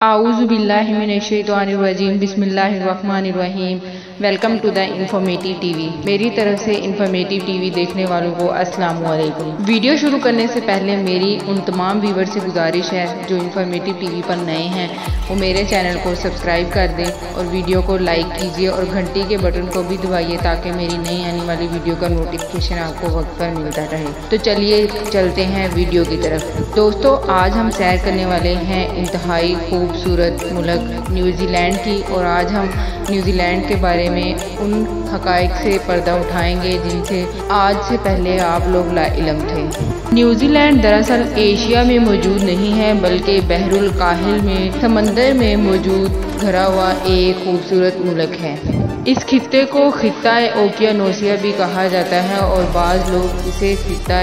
اعوذ باللہ من الشیطان الرجیم بسم اللہ الرحمن الرحیم۔ Welcome to the informative T V. میری طرف سے انفارمیٹیو ٹی وی دیکھنے والوں کو السلام علیکم۔ ویڈیو شروع کرنے سے پہلے میری ان تمام ویور سے گزارش ہے جو انفارمیٹیو ٹی وی پر نئے ہیں وہ میرے چینل کو سبسکرائب کر دیں اور ویڈیو کو لائک کیجیے اور گھنٹی کے بٹن کو بھی دبائیے تاکہ میری نئی آنے والی ویڈیو کا نوٹیفیکیشن آپ کو وقت پر ملتا رہے۔ تو چلیے چلتے ہیں ویڈیو کی طرف۔ دوستو، آج ہم سیر کرنے والے ہیں انتہائی خوبصورت ملک نیوزی لینڈ کی، اور آج ہم نیوزی لینڈ کے بارے میں ان حقائق سے پردہ اٹھائیں گے جن سے آج سے پہلے آپ لوگ لا علم تھے۔ نیوزی لینڈ دراصل ایشیا میں موجود نہیں ہے بلکہ بحر الکاہل میں سمندر میں موجود گھرا ہوا ایک خوبصورت ملک ہے۔ اس خطے کو خطہ اوقیانوسیہ بھی کہا جاتا ہے اور بعض لوگ اسے خطہ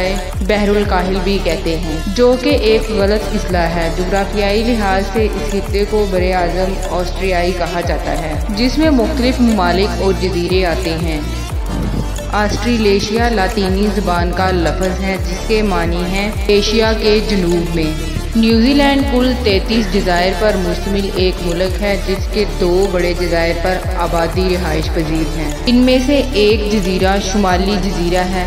بحر الکاہل بھی کہتے ہیں، جو کہ ایک غلط اصطلاح ہے۔ جغرافیائی لحاظ سے اس خطے کو براعظم آسٹریائی کہا جاتا ہے، جس میں مختلف ممالک اور جزیرے آتے ہیں۔ آسٹریلیشیا لاطینی زبان کا لفظ ہے جس کے معنی ہے ایشیا کے جنوب میں۔ نیوزی لینڈ کل 33 جزائر پر مشتمل ایک ملک ہے جس کے 2 بڑے جزائر پر آبادی رہائش پذیر ہیں۔ ان میں سے ایک جزیرہ شمالی جزیرہ ہے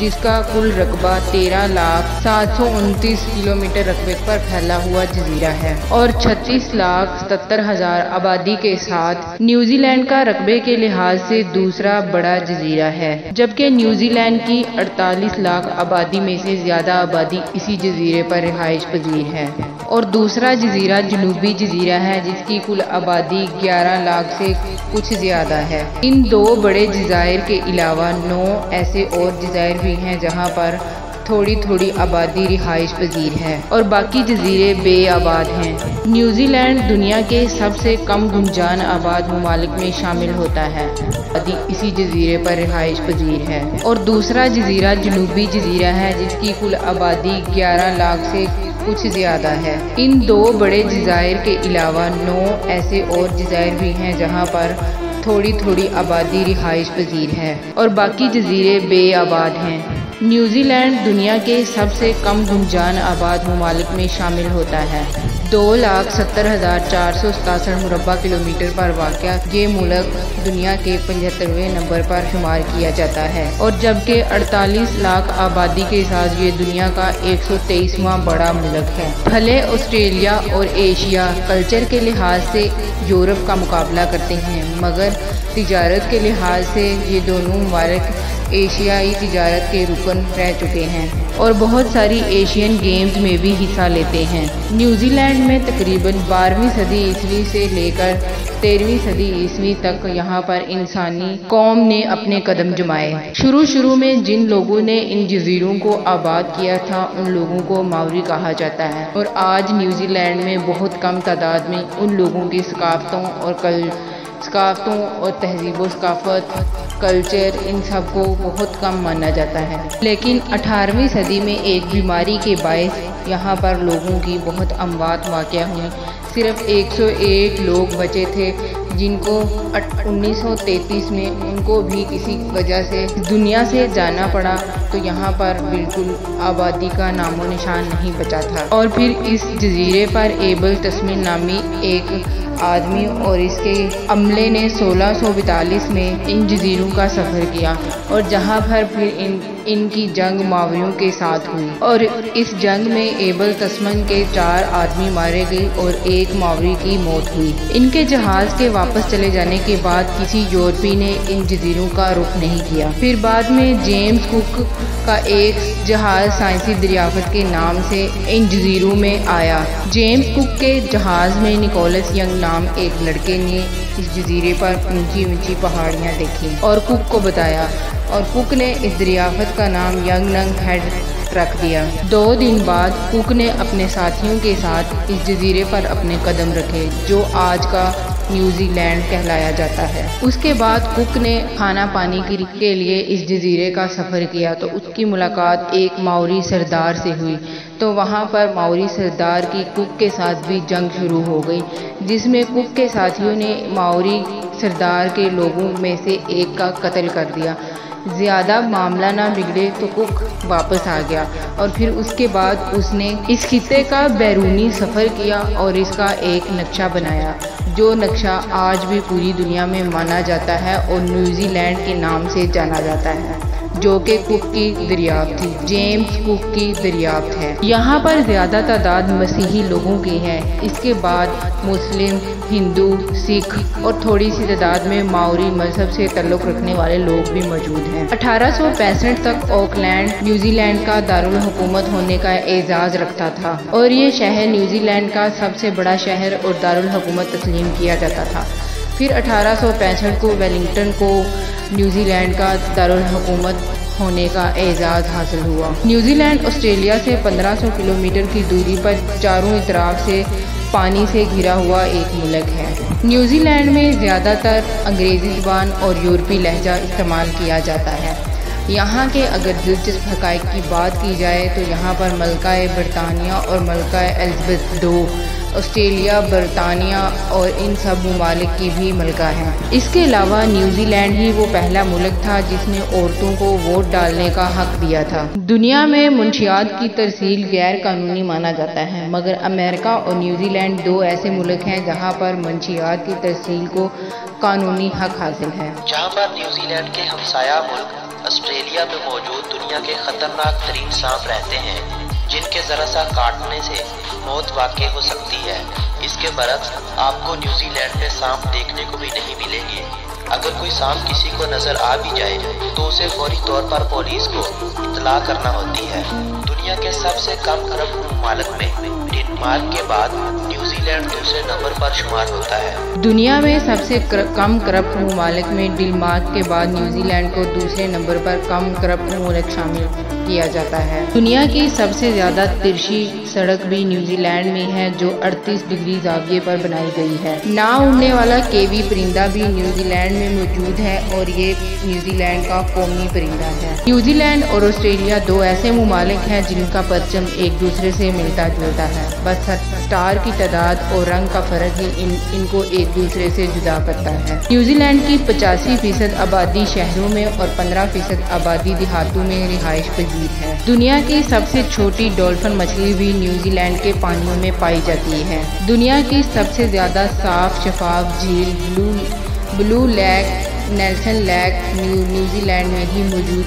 جس کا کل رقبہ 13,729 کلومیٹر رقبے پر پھیلا ہوا جزیرہ ہے اور 36,70,000 آبادی کے ساتھ نیوزی لینڈ کا رقبے کے لحاظ سے دوسرا بڑا جزیرہ ہے، جبکہ نیوزی لینڈ کی 48 لاکھ آبادی میں سے زیادہ آبادی اسی جزیرے پر رہائش پذیر ہے، اور دوسرا جزیرہ جنوبی جزیرہ ہے جس کی کل آبادی 11 لاکھ سے کچھ زیادہ ہے۔ ان 2 بڑے جزائر کے علاوہ 9 ایسے اور جزائر بھی ہیں جہاں پر تھوڑی تھوڑی آبادی رہائش پذیر ہے اور باقی جزیرے بے آباد ہیں۔ نیوزی لینڈ دنیا کے سب سے کم گنجان آباد ممالک میں شامل ہوتا ہے، آبادی اسی جزیرے پر رہائش پذیر ہے، اور دوسرا جزیرہ جنوبی جزیرہ ہے جس کی کل آبادی 11 لاکھ سے کچھ زیادہ ہے۔ ان 2 بڑے جزائر کے علاوہ 9 ایسے اور جزائر بھی ہیں جہاں پر تھوڑی تھوڑی آبادی رہائش پذیر ہے اور باقی جزیرے بے آباد ہیں۔ نیوزی لینڈ دنیا کے سب سے کم گنجان آباد ممالک میں شامل ہوتا ہے۔ 2,70,467 مربع کلومیٹر پر واقع یہ ملک دنیا کے 75ویں نمبر پر شمار کیا جاتا ہے، اور جبکہ 48 لاکھ آبادی کے ساتھ یہ دنیا کا 123واں بڑا ملک ہے۔ بھلے آسٹریلیا اور ایشیا کلچر کے لحاظ سے یورپ کا مقابلہ کرتے ہیں، مگر تجارت کے لحاظ سے یہ دونوں ممالک ایشیائی تجارت کے رکن رہ چکے ہیں اور بہت ساری ایشین گیمز میں بھی حصہ لیتے ہیں۔ نیوزی لینڈ میں تقریباً 12ویں صدی عیسوی سے لے کر 13ویں صدی عیسوی تک یہاں پر انسانی قوم نے اپنے قدم جمائے۔ شروع میں جن لوگوں نے ان جزیروں کو آباد کیا تھا ان لوگوں کو ماوری کہا جاتا ہے، اور آج نیوزی لینڈ میں بہت کم تعداد میں ان لوگوں کی ثقافتوں اور تہذیب و ثقافت، کلچر، ان سب کو بہت کم مانا جاتا ہے۔ لیکن 18ویں صدی میں ایک بیماری کے باعث یہاں پر لوگوں کی بہت اموات واقع ہوئی۔ صرف 101 لوگ بچے تھے جن کو 1933 میں ان کو بھی کسی وجہ سے دنیا سے جانا پڑا، تو یہاں پر بالکل آبادی کا نام و نشان نہیں بچا تھا۔ اور پھر اس جزیرے پر ایبل تسمین نامی ایک آدمی اور اس کے عملے نے 1642 میں ان جزیروں کا سفر کیا، اور جہاں پر پھر ان کی جنگ ماوریوں کے ساتھ ہوئی، اور اس جنگ میں ایبل تسمن کے 4 آدمی مارے گئے اور 1 ماوری کی موت ہوئی۔ ان کے جہاز کے واپس چلے جانے کے بعد کسی یورپی نے ان جزیروں کا رخ نہیں کیا۔ پھر بعد میں جیمز کک کا ایک جہاز سائنسی دریافت کے نام سے ان جزیروں میں آیا۔ جیمز کک کے جہاز میں نکولس ینگ نام ایک لڑکے نے اس جزیرے پر اونچی اونچی پہاڑیاں دیکھی اور کک کو بتایا، اور کک نے اس دریافت کا نام ینگ ننگ ہیڈ رکھ دیا۔ 2 دن بعد کک نے اپنے ساتھیوں کے ساتھ اس جزیرے پر اپنے قدم رکھے جو آج کا نیوزی لینڈ کہلایا جاتا ہے۔ اس کے بعد کک نے کھانا پانی کے لیے اس جزیرے کا سفر کیا تو اس کی ملاقات ایک ماوری سردار سے ہوئی، تو وہاں پر ماوری سردار کی کک کے ساتھ بھی جنگ شروع ہو گئی، جس میں کک کے ساتھیوں نے ماوری سردار کے لوگوں میں سے ایک کا قتل کر دیا۔ زیادہ معاملہ نہ بگڑے تو کک واپس آ گیا اور پھر اس کے بعد اس نے اس خطے کا بیرونی سفر کیا اور اس کا ایک نقشہ بنایا، جو نقشہ آج بھی پوری دنیا میں مانا جاتا ہے اور نیوزی لینڈ کے نام سے جانا جاتا ہے، جو کہ کک کی دریافت تھی، جیمز کک کی دریافت ہے۔ یہاں پر زیادہ تعداد مسیحی لوگوں کی ہے، اس کے بعد مسلم، ہندو، سکھ اور تھوڑی سی تعداد میں ماؤری مذہب سے تعلق رکھنے والے لوگ بھی موجود ہیں۔ 1865 تک آکلینڈ نیوزی لینڈ کا دارالحکومت ہونے کا اعزاز رکھتا تھا اور یہ شہر نیوزی لینڈ کا سب سے بڑا شہر اور دارالحکومت تسلیم کیا جاتا تھا۔ پھر 1865 کو ویلنگٹن کو نیوزی لینڈ کا دارالحکومت ہونے کا اعزاز حاصل ہوا۔ نیوزی لینڈ آسٹریلیا سے 1500 کلومیٹر کی دوری پر چاروں اطراف سے پانی سے گھرا ہوا ایک ملک ہے۔ نیوزی لینڈ میں زیادہ تر انگریزی زبان اور یورپی لہجہ استعمال کیا جاتا ہے۔ یہاں کے اگر دلچسپ حقائق کی بات کی جائے تو یہاں پر ملکہ برطانیہ اور ملکہ الزبتھ II آسٹریلیا، برطانیہ اور ان سب ممالک کی بھی ملکہ ہیں۔ اس کے علاوہ نیوزی لینڈ ہی وہ پہلا ملک تھا جس نے عورتوں کو ووٹ ڈالنے کا حق دیا تھا۔ دنیا میں منشیات کی ترسیل غیر قانونی مانا جاتا ہے، مگر امریکہ اور نیوزی لینڈ دو ایسے ملک ہیں جہاں پر منشیات کی ترسیل کو قانونی حق حاصل ہے۔ جہاں پر نیوزی لینڈ کے ہمسایہ ملک آسٹریلیا میں موجود دنیا کے خطرناک ترین سانپ رہتے ہیں، جن کے ذرا سا کاٹنے سے موت واقع ہو سکتی ہے۔ اس کے برعکس آپ کو نیوزی لینڈ میں سانپ دیکھنے کو بھی نہیں ملیں گے۔ اگر کوئی سانپ کسی کو نظر آ بھی جائے تو اسے فوری طور پر پولیس کو اطلاع کرنا ہوتی ہے۔ دنیا کے سب سے کم کرپٹ ممالک میں ڈنمارک کے بعد نیوزی لینڈ دوسرے نمبر پر شمار ہوتا ہے۔ دنیا میں سب سے کم کرپٹ ممالک میں ڈنمارک کے بعد نیوزی لینڈ کو دوسرے نمبر پر کم کرپٹ ملک شامل کیا جاتا ہے۔ دنیا کی سب سے زیادہ ترشی سڑک بھی نیوزی لینڈ میں ہے، جو 38 ڈگری زاویے پر بنائی گئی ہے۔ نہ اڑنے والا کیوی پرندہ بھی نیوزی لینڈ میں موجود ہے اور یہ نیوزی لینڈ کا قومی پرندہ ہے۔ نیوزی لینڈ اور آسٹریلیا دو ایسے ممالک ہیں جن کا پرچم ایک دوسرے سے ملتا جلتا ہے، بس اسٹار کی تعداد اور رنگ کا فرق ہی ان کو ایک دوسرے سے جدا کرتا ہے۔ نیوزی لینڈ کی 85% آبادی شہروں میں اور 15% آبادی دیہاتوں میں رہائش پذیر ہے۔ دنیا کی سب سے چھوٹی ڈولفن مچھلی بھی نیوزی لینڈ کے پانیوں میں پائی جاتی ہے۔ دنیا کی سب سے زیادہ صاف شفاف جھیل blue lake Nelson lake New Zealand ہی موجود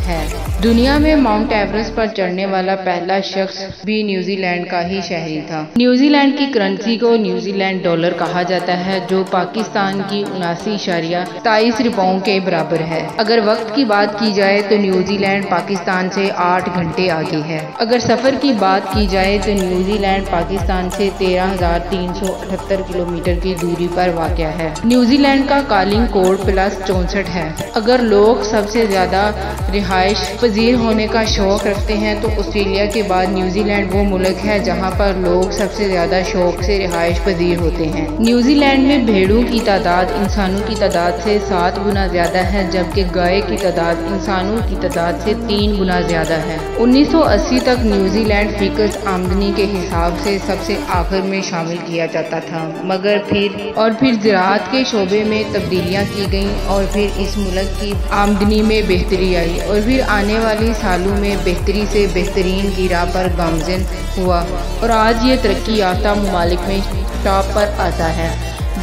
ہے۔ دنیا میں ماؤنٹ ایورسٹ پر چڑھنے والا پہلا شخص بھی نیوزی لینڈ کا ہی شہری تھا۔ نیوزی لینڈ کی کرنسی کو نیوزی لینڈ ڈالر کہا جاتا ہے، جو پاکستان کی 79.27 روپیوں کے برابر ہے۔ اگر وقت کی بات کی جائے تو نیوزی لینڈ پاکستان سے 8 گھنٹے آگے ہے۔ اگر سفر کی بات کی جائے تو نیوزی لینڈ پاکستان سے 13,378 کلومیٹر کی دوری پر واقع ہے۔ نیوزی لینڈ کا کالنگ کوڈ +64 ہے۔ اگر لوگ سب سے زیادہ رہائش پذیر ہونے کا شوق رکھتے ہیں تو آسٹریلیا کے بعد نیوزی لینڈ وہ ملک ہے جہاں پر لوگ سب سے زیادہ شوق سے رہائش پذیر ہوتے ہیں۔ نیوزی لینڈ میں بھیڑوں کی تعداد انسانوں کی تعداد سے 7 گنا زیادہ ہے، جبکہ گائے کی تعداد انسانوں کی تعداد سے 3 گنا زیادہ ہے۔ 1980 تک نیوزی لینڈ فیکس آمدنی کے حساب سے سب سے آخر میں شامل کیا جاتا تھا، مگر پھر زراعت کے شعبے میں تبدیلیاں کی گئیں اور پھر اس ملک کی آمدنی میں بہتری آئی اور پھر آنے والی سالوں میں بہتری سے بہترین کی راہ پر گامزن ہوا اور آج یہ ترقی یافتہ ممالک میں ٹاپ پر آتا ہے،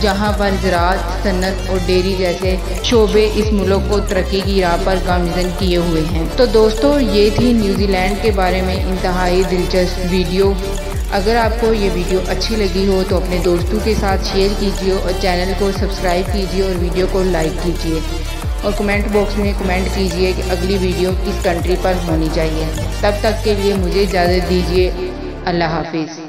جہاں پر زراعت، صنعت اور ڈیری جیسے شعبے اس ملک کو ترقی کی راہ پر گامزن کیے ہوئے ہیں۔ تو دوستو، یہ تھی نیوزی لینڈ کے بارے میں انتہائی دلچسپ ویڈیو۔ اگر آپ کو یہ ویڈیو اچھی لگی ہو تو اپنے دوستوں کے ساتھ شیئر کیجیے اور چینل کو سبسکرائب کیجیے اور ویڈیو کو لائک کیجیے اور کمنٹ باکس میں کمنٹ کیجیے کہ اگلی ویڈیو کس کنٹری پر ہونی چاہیے۔ تب تک کے لیے مجھے اجازت دیجیے۔ اللہ حافظ۔